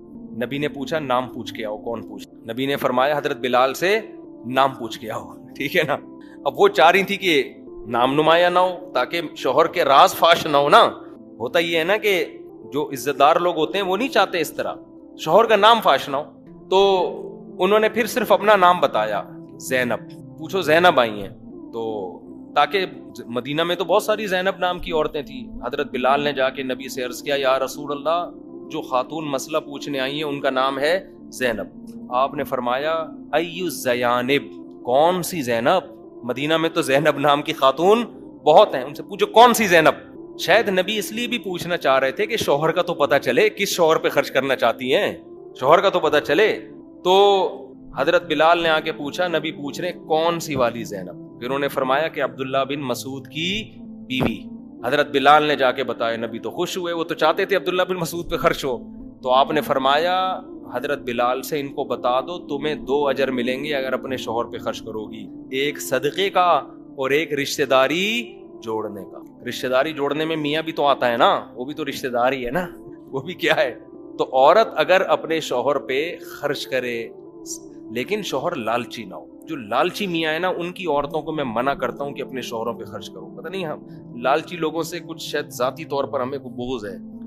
نبی نے پوچھا نام پوچھ کے آؤ, کون پوچھ؟ نبی نے فرمایا حضرت بلال سے نام پوچھ کے آؤ, ٹھیک ہے نا. اب وہ چاہ رہی تھی کہ نام نمایاں نہ ہو تاکہ شوہر کے راز فاش نہ ہو نا. ہوتا یہ ہے نا کہ جو عزت دار لوگ ہوتے ہیں وہ نہیں چاہتے اس طرح شوہر کا نام فاش نہ ہو. تو انہوں نے پھر صرف اپنا نام بتایا, زینب. پوچھو زینب آئی ہیں, تو تاکہ مدینہ میں تو بہت ساری زینب نام کی عورتیں تھیں. حضرت بلال نے جا کے نبی سے عرض کیا یا رسول اللہ جو خاتون مسئلہ پوچھنے آئی ہیں ان کا نام ہے زینب. آپ نے فرمایا ایو زینب, کون سی زینب؟ مدینہ میں تو زینب نام کی خاتون بہت ہیں, ان سے پوچھو کون سی زینب. شاید نبی اس لیے بھی پوچھنا چاہ رہے تھے کہ شوہر کا تو پتہ چلے, کس شوہر پہ خرچ کرنا چاہتی ہیں, شوہر کا تو پتہ چلے. تو حضرت بلال نے آ کے پوچھا, نبی پوچھ رہے کون سی والی زینب؟ پھر انہوں نے فرمایا کہ عبداللہ بن مسعود کی بیوی. حضرت بلال نے جا کے بتایا, نبی تو خوش ہوئے, وہ تو چاہتے تھے عبداللہ بن مسعود پہ خرچ ہو. تو آپ نے فرمایا حضرت بلال سے ان کو بتا دو تمہیں 2 اجر ملیں گے اگر اپنے شوہر پہ خرچ کرو گی, ایک صدقے کا اور ایک رشتہ داری جوڑنے کا. رشتہ داری جوڑنے میں میاں بھی تو آتا ہے نا, وہ بھی تو رشتہ داری ہے نا, وہ بھی کیا ہے. تو عورت اگر اپنے شوہر پہ خرچ کرے لیکن شوہر لالچی نہ ہو, جو لالچی میاں ہے نا ان کی عورتوں کو میں منع کرتا ہوں کہ اپنے شوہروں پہ خرچ کرو. پتہ نہیں ہم لالچی لوگوں سے کچھ شاید ذاتی طور پر ہمیں کوئی بغض ہے.